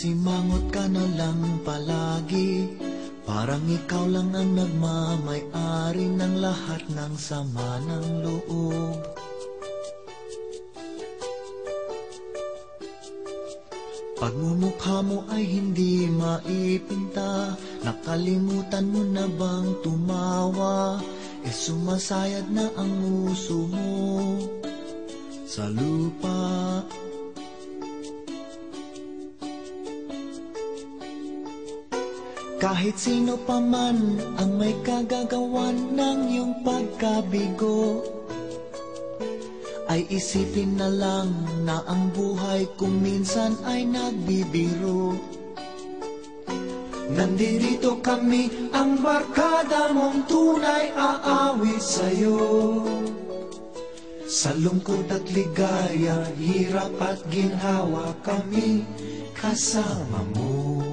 Simangot ka na lang palagi, parang ikaw lang ang nagmamay-ari ng lahat ng sama ng loob. Pagmumukha mo ay hindi maipinta, nakalimutan mo na bang tumawa? Sumasayad na ang nguso mo sa lupa. Kahit sino pa man ang may kagagawan ng iyong pagkabigo, ay isipin na lang na ang buhay kung minsan ay nagbibiro. Nandirito kami, ang barkada mong tunay aawit sa'yo. Sa lungkot at ligaya, hirap at ginhawa, kami kasama mo.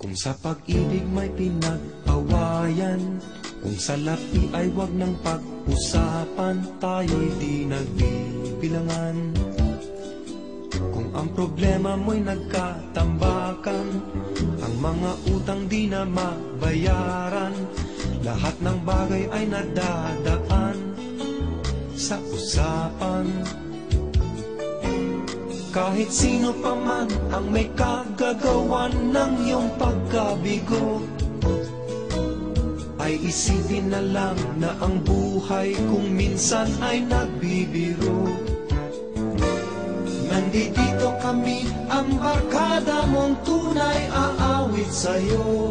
Kung sa pag-ibig may pinag-awayan, kung sa lapi ay wag ng pag-usapan, tayo'y di nagbibilangan. Kung ang problema mo'y nagkatambakan, ang mga utang di na mabayaran, lahat ng bagay ay nadadaan sa usapan. Kahit sino pa man ang may kagagawan ng iyong pagkabigo, ay isipin na lang na ang buhay kung minsan ay nagbibiro. Nandito kami, ang barkada mong tunay aawit sa'yo.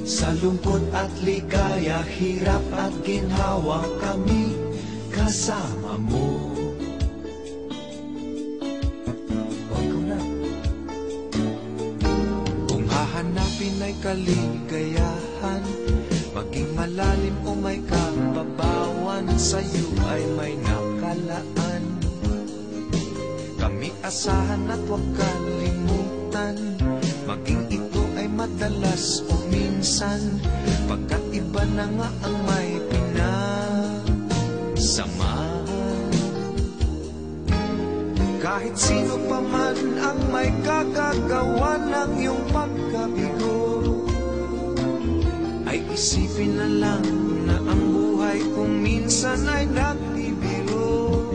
Sa lungkot at ligaya, hirap at ginhawa, kami kasama mo. Hanapin ay kaligayahan, maging malalim o may kababawan, sa'yo ay may nakalaan. Kami asahan at huwag kalimutan, maging ito ay madalas o minsan, pagkat iba na nga ang may pinasamahan. Kahit sino pa man ang may kagagawa ng iyong pagkabigo, ay isipin na lang na ang buhay kung minsan ay nagbibiro.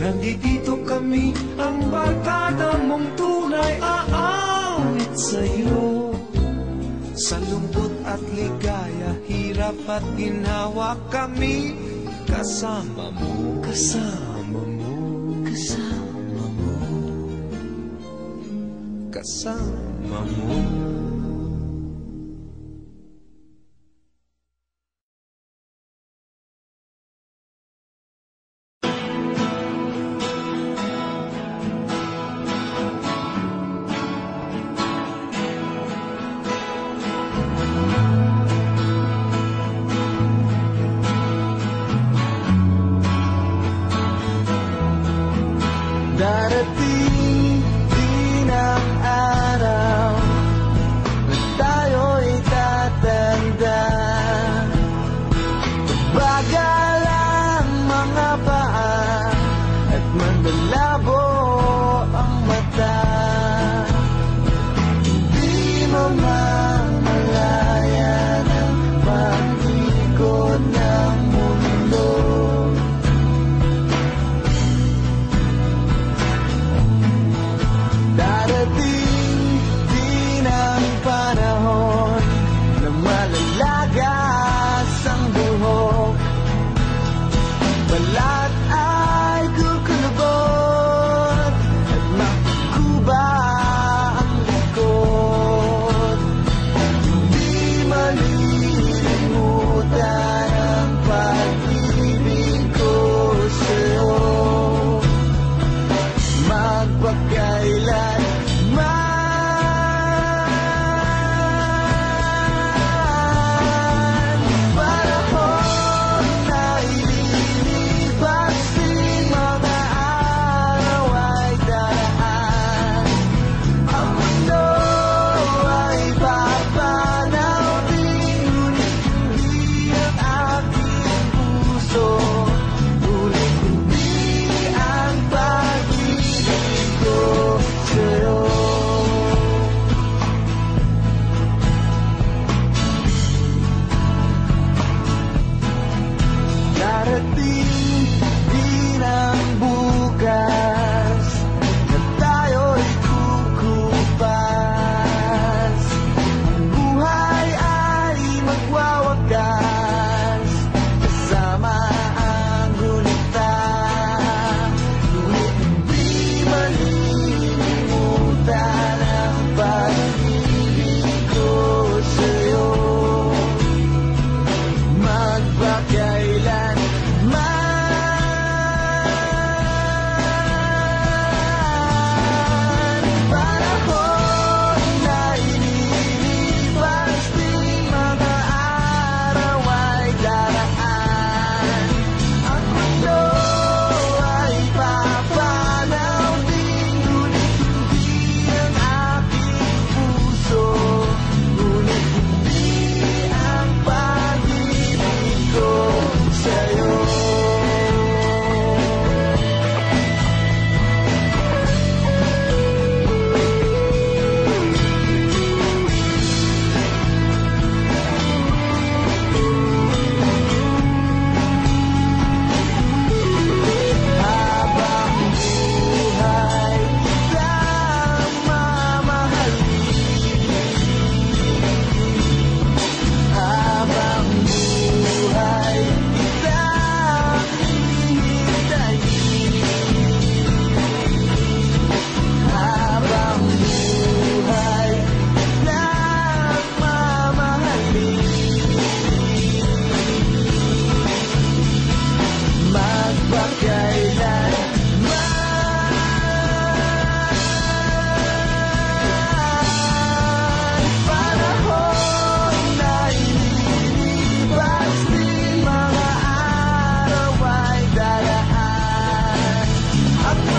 Nandito kami, ang barkada mong tunay aawit sa'yo. Sa lungkot at ligaya, hirap at ginhawa, kami kasama mo. Kasama mo. Kasama mo. Kasama mo. Darating din ang araw na tayo'y tatanda. Bagal ang mga paa at manlalabo ang mata. Hindi mo mamalayan ang pag-ikot ng mundo. Darating din ang panahon na malalagas ang buhok, balat ay kukulubog.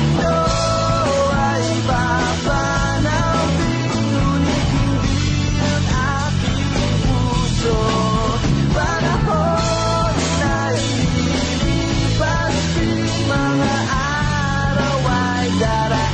ito ay papanapin, ngunit hindi ang aking puso. Panahon ay lilipas, di mga araw ay darating.